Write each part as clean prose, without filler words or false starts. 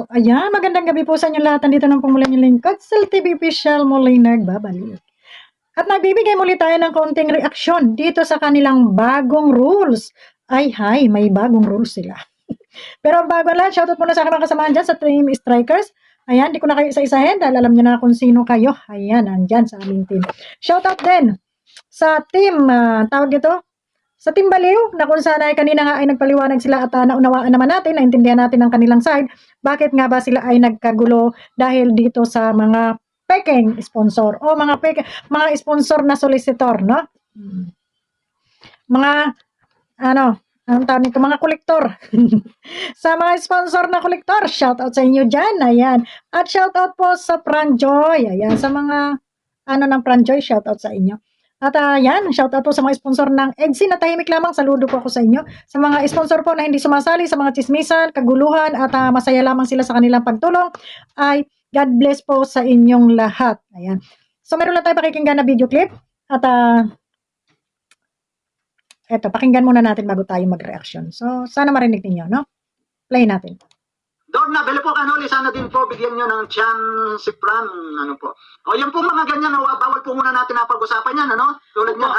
So, ayan, magandang gabi po sa inyo lahat. Nandito na po muli yung lingkod, Sel TV Official muli nagbabalik. At nagbibigay muli tayo ng konting reaksyon dito sa kanilang bagong rules. Ay, hay, may bagong rules sila. Pero bago lahat, shoutout muna sa aking mga kasamahan dyan sa Team Strikers. Ayan, di ko na kayo isa-isahin dahil alam nyo na kung sino kayo. Ayan, andyan sa aming team. Shoutout din sa team, tawag ito, sa Team Baliw, na kung saan ay kanina nga ay nagpaliwanag sila at naunawaan naman natin, naintindihan natin ang kanilang side. Bakit nga ba sila ay nagkagulo dahil dito sa mga peking sponsor o mga sponsor na solicitor, no? Mga ang tawag nito, mga kolektor. Sa mga sponsor na kolektor, shout out sa inyo dyan. Ayan. At shout out po sa Pranjoy. Ayan, sa mga ng Pranjoy, shout out sa inyo. At yan, shout out po sa mga sponsor ng EGSI na tahimik lamang. Saludo po ako sa inyo. Sa mga sponsor po na hindi sumasali sa mga chismisan, kaguluhan, at masaya lamang sila sa kanilang pagtulong, ay God bless po sa inyong lahat. Ayan. So, meron lang tayo pakikinggan na video clip. At eto, pakinggan muna natin bago tayo mag-reaction. So, sana marinig ninyo, no? Play natin. Dorna, belo po kanuli, sana din po bigyan nyo ng chance si Fran, ano po. O yan po mga ganyan, bawal po muna natin na pag-usapan yan, ano? Tulad niyan,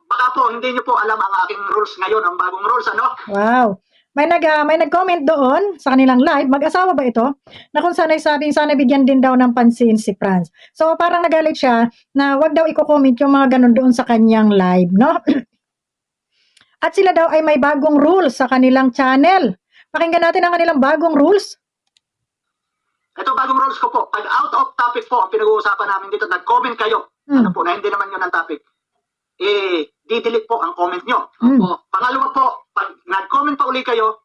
baka po hindi nyo po alam ang aking rules ngayon, ang bagong rules, ano? Wow. May nag-comment doon sa kanilang live, mag-asawa ba ito? Na kung sana sabing sana bigyan din daw ng pansin si Franz. So parang nagalit siya na wag daw i-comment yung mga ganun doon sa kanyang live, no? At sila daw ay may bagong rules sa kanilang channel. Pakinggan natin ang kanilang bagong rules. Ito bagong rules ko po. Pag out of topic po ang pinag-uusapan namin dito, nag-comment kayo, ano po, na hindi naman yun ang topic, di-delete po ang comment nyo. Pangalawa po, pag nag-comment pa uli kayo,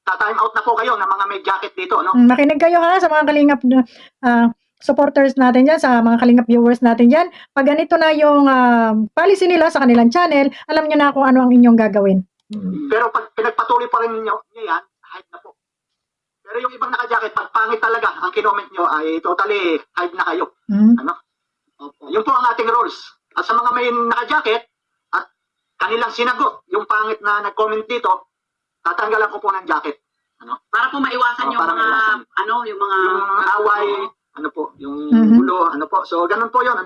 ta-time out na po kayo ng mga may jacket dito, no? Makinig kayo ha sa mga kalingap supporters natin dyan, sa mga kalingap viewers natin dyan. Pag ganito na yung policy nila sa kanilang channel, alam nyo na kung ano ang inyong gagawin. Pero pag pinagpatuloy pa rin nyo yan, hide na po. Pero yung ibang naka-jacket, pag pangit talaga ang kinoment nyo, ay totally hide na kayo. Ano? Opo. Yun po ang ating rules. At sa mga may naka-jacket, at kanilang sinagot, yung pangit na nag-comment dito, tatanggalan ko po ng jacket. Ano? Para po maiwasan yung mga, yung mga... Yung away, yung gulo, So, ganun po yun,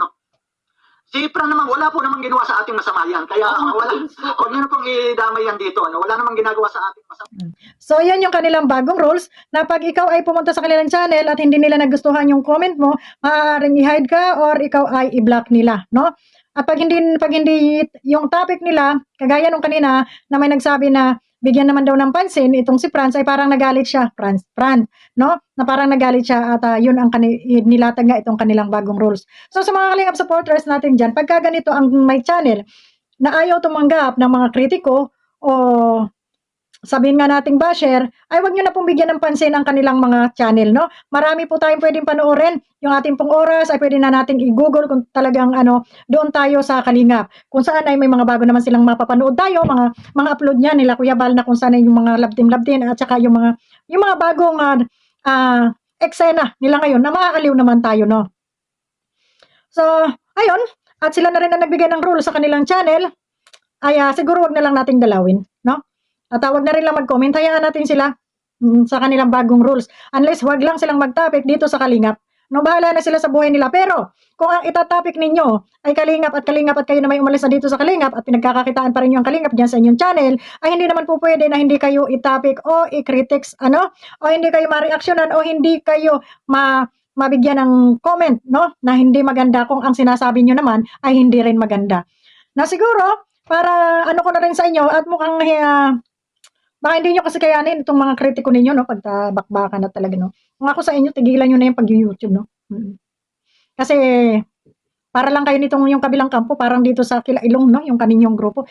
Si Fran naman, wala po namang ginawa sa ating masama yan. Kaya huwag nyo na pong idamay yan dito. Wala namang ginagawa sa ating masama. So, yan yung kanilang bagong rules na pag ikaw ay pumunta sa kanilang channel at hindi nila nagustuhan yung comment mo, maaaring i-hide ka or ikaw ay i-block nila, no? At pag hindi yung topic nila, kagaya nung kanina na may nagsabi na bigyan naman daw ng pansin, itong si Franz ay parang nagalit siya, Fran, no? Na parang nagalit siya at yun ang nilatag nga itong kanilang bagong rules. So sa mga kalingap supporters natin dyan, pagka ganito ang may channel na ayaw tumanggap ng mga kritiko o sabihin nga nating basher, ay wag nyo na pong bigyan ng pansin ang kanilang mga channel, no? Marami po tayong pwedeng panoorin. Yung ating pong oras ay pwede na nating i-google kung talagang doon tayo sa Kalingap. Kung saan ay may mga bago naman silang mapapanood tayo, mga upload niya nila Kuya Bal na kung saan ay yung mga love team at saka yung mga bagong eksena nila ngayon na makakaliw naman tayo, no? So, ayun, at sila na rin na nagbigay ng rule sa kanilang channel, ay siguro wag na lang nating dalawin, no? At wag na rin lang mag-comment, hayaan natin sila sa kanilang bagong rules. Unless wag lang silang mag-topic dito sa Kalingap. No, bahala na sila sa buhay nila. Pero kung ang itatopic ninyo ay Kalingap at kayo na may umalis na dito sa Kalingap at pinagkakakitaan pa rin yung Kalingap dyan sa inyong channel, ay hindi naman po pwede na hindi kayo i-topic o i-critics, o hindi kayo ma-reactionan o hindi kayo mabigyan ng comment, no? Na hindi maganda kung ang sinasabi nyo naman ay hindi rin maganda. Na siguro, para ko na rin sa inyo at mukhang baka hindi nyo kasi kayanin itong mga kritiko ninyo, no? Pagtabakbakan na talaga, no? Kung ako sa inyo, tigilan nyo na yung pag-YouTube, no? Kasi, para lang kayo nitong yung kabilang kampo, parang dito sa Kilailong, no? Yung kaninyong grupo.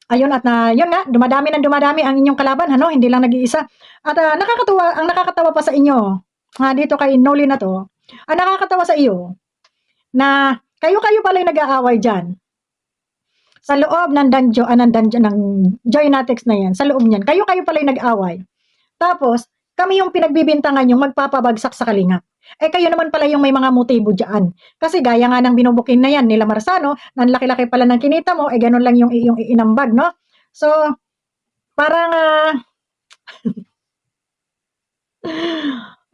Ayun, at yun nga, dumadami ang inyong kalaban, Hindi lang nag-iisa. At ang nakakatawa pa sa inyo, dito kay Noli na to, ang nakakatawa sa iyo, na kayo pala yung nag-aaway dyan. Sa loob ng Joynatics na yan, sa loob niyan, kayo pala yung nag-away. Tapos, kami yung pinagbibintangan yung magpapabagsak sa Kalingap. Kayo naman pala yung may mga motibo dyan. Kasi gaya nga ng binubukin na yan nila Marzano, na laki-laki pala ng kinita mo, ganun lang yung inambag, no? So, parang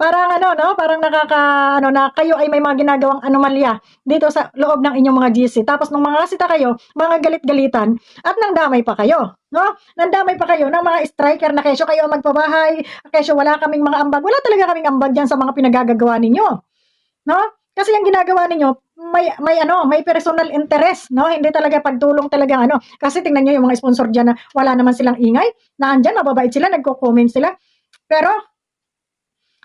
parang ano, no? Parang ano, na kayo ay may mga ginagawang anomalya dito sa loob ng inyong mga GC. Tapos nung mga kasita kayo, mga galit-galitan at nangdamay pa kayo, no? Nandamay pa kayo ng mga striker na kesyo kayo ang magpabahay, kesyo wala kaming mga ambag. Wala talaga kaming ambag diyan sa mga pinagagagawa ninyo, no? Kasi yung ginagawa ninyo, may personal interest, no? Hindi talaga pagtulong talagang ano. Kasi tingnan niyo yung mga sponsor diyan na wala naman silang ingay, na andyan, mababait sila, nagko-comment sila. Pero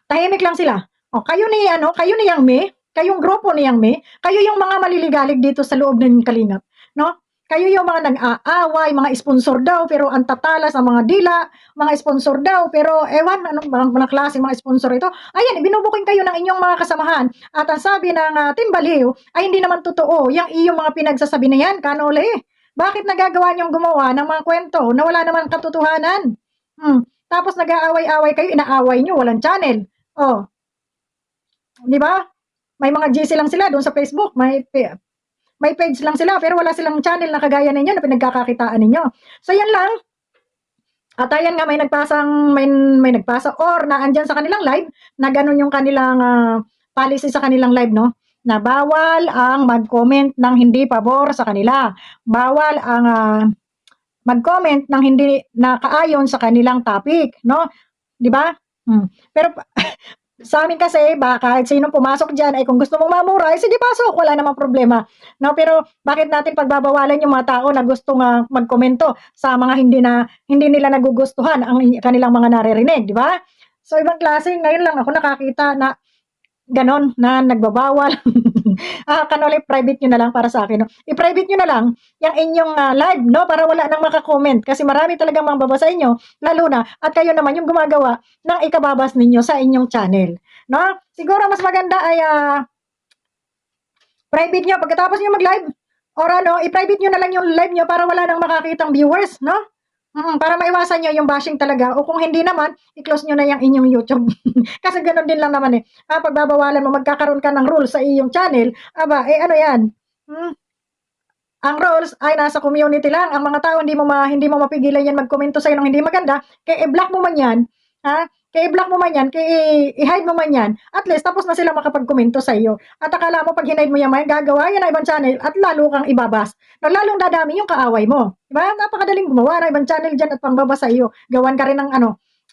tahimik lang sila. O, kayo ni Yang Mi, kayong grupo ni Yang Mi, kayo yung mga maliligalig dito sa loob ng Kalingap, no? Kayo yung mga nag-aaway, mga sponsor daw, pero ang tatalas ang mga dila, mga sponsor daw, pero ewan, anong mga klase mga sponsor ito? Ayan, binubuking kayo ng inyong mga kasamahan. At ang sabi ng Team Baliw, ay hindi naman totoo, yung iyong mga pinagsasabi na yan, kanole. Bakit nagagawa niyong gumawa ng mga kwento na wala naman katotohanan? Tapos nag-aaway-away kayo, inaaway niyo, walang channel. Oh, di ba? May mga GC lang sila doon sa Facebook, may page lang sila, pero wala silang channel na kagaya ninyo na pinagkakakitaan ninyo. So, yan lang. At ayan nga, may nagpasa or na andyan sa kanilang live, na ganun yung kanilang policy sa kanilang live, no? Na bawal ang mag-comment ng hindi pabor sa kanila. Bawal ang mag-comment ng hindi nakaayon sa kanilang topic, no? Di ba? Pero sa amin kasi, kahit sino pumasok dyan, ay kung gusto mong mamuray, sige pasok, wala namang problema. No, pero bakit natin pagbabawalan yung mga tao na gustong magkomento sa mga hindi nila nagugustuhan ang kanilang mga naririnig, di ba? So, ibang klase, ngayon lang ako nakakita na ganon, na nagbabawal. Kanole, private nyo na lang para sa akin. No? I-private nyo na lang yung inyong live, no? Para wala nang makakomment. Kasi marami talagang mambabasa inyo, lalo na, at kayo naman yung gumagawa ng ikababas ninyo sa inyong channel. No? Siguro mas maganda ay private nyo pagkatapos nyo mag-live. Or i-private nyo na lang yung live nyo para wala nang makakitang viewers, no? Para maiwasan nyo yung bashing talaga. O kung hindi naman, i-close nyo na yung inyong YouTube. Kasi ganun din lang naman eh. Pagbabawalan mo, magkakaroon ka ng rules sa iyong channel. Aba, ano yan? Ang rules ay nasa community lang. Ang mga tao, hindi mo mapigilan yan magkomento sa'yo ng hindi maganda. Kaya i-block mo man yan. Kaya i-block mo man yan, kaya i-hide mo man yan, at least tapos na sila makapag-komento sa iyo. At akala mo pag hinide mo yan, gagawa yan na ibang channel at lalo kang ibabas. No, lalong dadami yung kaaway mo. Diba? Napakadaling gumawa na ibang channel dyan at pangbabas sa iyo. Gawan ka rin ng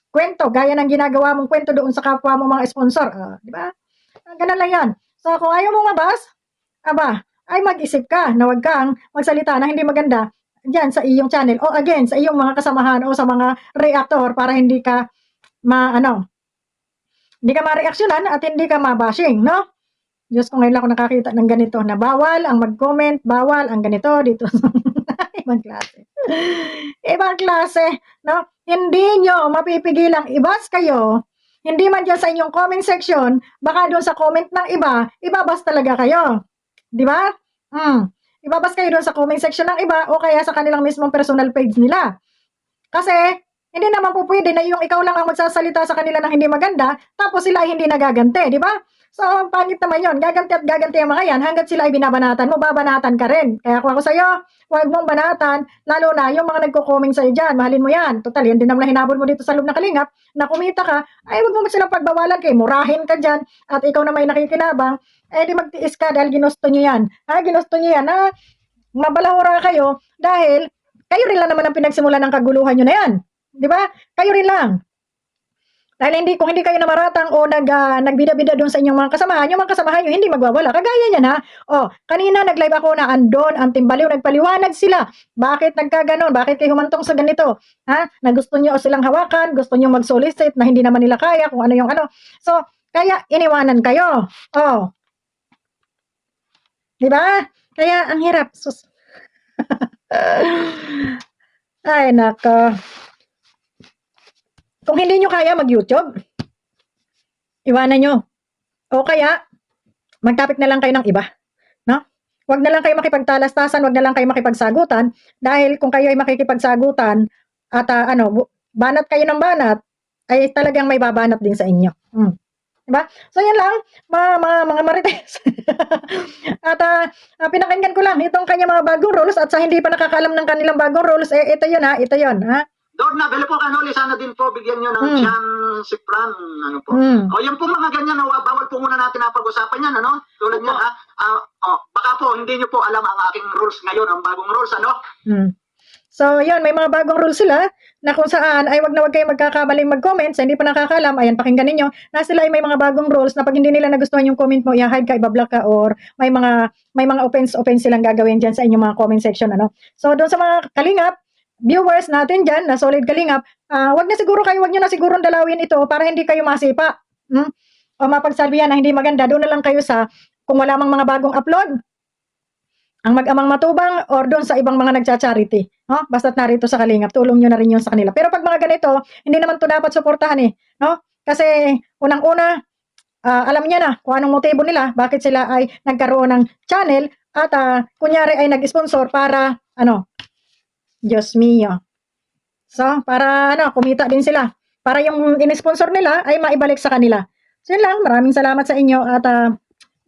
kwento, gaya ng ginagawa mong kwento doon sa kapwa mo mga sponsor. Diba? Ganun lang yan. So kung ayaw mong mabas, ay mag-isip ka na huwag kang magsalita na hindi maganda dyan sa iyong channel o again, sa iyong mga kasamahan o sa mga reactor para hindi ka hindi ka ma-reaksyonan at hindi ka ma-bashing, no? Diyos ko, ngayon lang ako nakakita ng ganito na bawal ang mag-comment, bawal ang ganito dito. Ibang klase. Ibang klase, no? Hindi nyo mapipigilang ibas kayo, hindi man dyan sa inyong comment section, baka doon sa comment ng iba, ibabas talaga kayo. Di ba? Ibabas kayo doon sa comment section ng iba o kaya sa kanilang mismong personal page nila. Kasi, hindi naman po pwede na yung ikaw lang ang magsasalita sa kanila ng hindi maganda, tapos sila ay hindi nagagante, di ba? So, pangit naman yun. Gaganti at gaganti ang mga yan, hanggat sila ay binabanatan mo, babanatan ka rin. Kaya kung ako sa'yo, huwag mong banatan, lalo na yung mga nagko-comment sa'yo dyan, mahalin mo yan. Total, yan din naman hinabol mo dito sa loob ng Kalingap, na kumita ka, ay huwag mo silang pagbawalan kay murahin ka dyan, at ikaw na may nakikinabang, di magtiis ka dahil ginusto nyo yan. Ginusto nyo yan, mabalahura kayo, dahil kayo rin lang naman ang pinagsimulan ng kaguluhan nyo na yan. Di ba? Kayo rin lang. Dahil kung hindi kayo namaratang o nagbida-bida doon sa inyong mga kasamahan, yung mga kasamahan nyo hindi magwawala. Kagaya niyan kanina nag-live ako na andon ang Team Baliw, nagpaliwanag sila. Bakit nagkaganon? Bakit kayo humantong sa ganito? Na gusto nyo silang hawakan, gusto nyo mag-solicit na hindi naman nila kaya kung ano yung ano. So, kaya iniwanan kayo. Di ba? Kaya ang hirap. Sus. Ay, nako. Kung hindi nyo kaya mag-YouTube, iwanan nyo. O kaya, mag-topic na lang kayo ng iba. No? Huwag na lang kayo makipagtalastasan, huwag na lang kayo makipagsagutan, dahil kung kayo ay makikipagsagutan, at banat kayo ng banat, ay talagang may babanat din sa inyo. Diba? So, yan lang, mga marites. At pinakinggan ko lang itong kanya mga bagong rules, at sa hindi pa nakakalam ng kanilang bagong rules, ito yun. Lord Nabel po, Kanoli, sana din po bigyan nyo ng siyang si Fran, ano po. O yung po mga ganyan, bawal po muna natin na pag-usapan yan, ano? Tulad niya, baka po hindi nyo po alam ang aking rules ngayon, ang bagong rules, ano? So, yun, may mga bagong rules sila na kung saan ay wag na wag kayo magkakabaling mag-comment sa hindi pa nakakaalam. Ayan, pakinggan ninyo na sila ay may mga bagong rules na pag hindi nila nagustuhan yung comment mo, i-hide ka, ibablock ka, or may mga offense silang gagawin dyan sa inyong mga comment section, ano. So, doon sa mga kalingap, viewers natin dyan, na solid kalingap, wag nyo na siguro dalawin ito para hindi kayo masipa. O mapagsabihan na hindi maganda, doon na lang kayo sa, kung wala mang mga bagong upload, ang mag-amang matubang, or doon sa ibang mga nagcha-charity. No? Basta't narito sa kalingap, tulong nyo na rin yun sa kanila. Pero pag mga ganito, hindi naman to dapat suportahan eh. No? Kasi unang-una, alam niya na kung anong motibo nila, bakit sila ay nagkaroon ng channel, at kunyari ay nag-sponsor para, Diyos mio. So, para kumita din sila. Para yung in-sponsor nila ay maibalik sa kanila. So, yun lang. Maraming salamat sa inyo. At,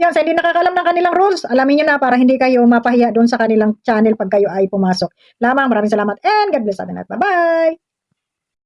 yan, sa hindi nakakalam ng kanilang rules, alamin nyo na para hindi kayo mapahiya doon sa kanilang channel pag kayo ay pumasok. Lamang, maraming salamat and God bless natin at bye-bye!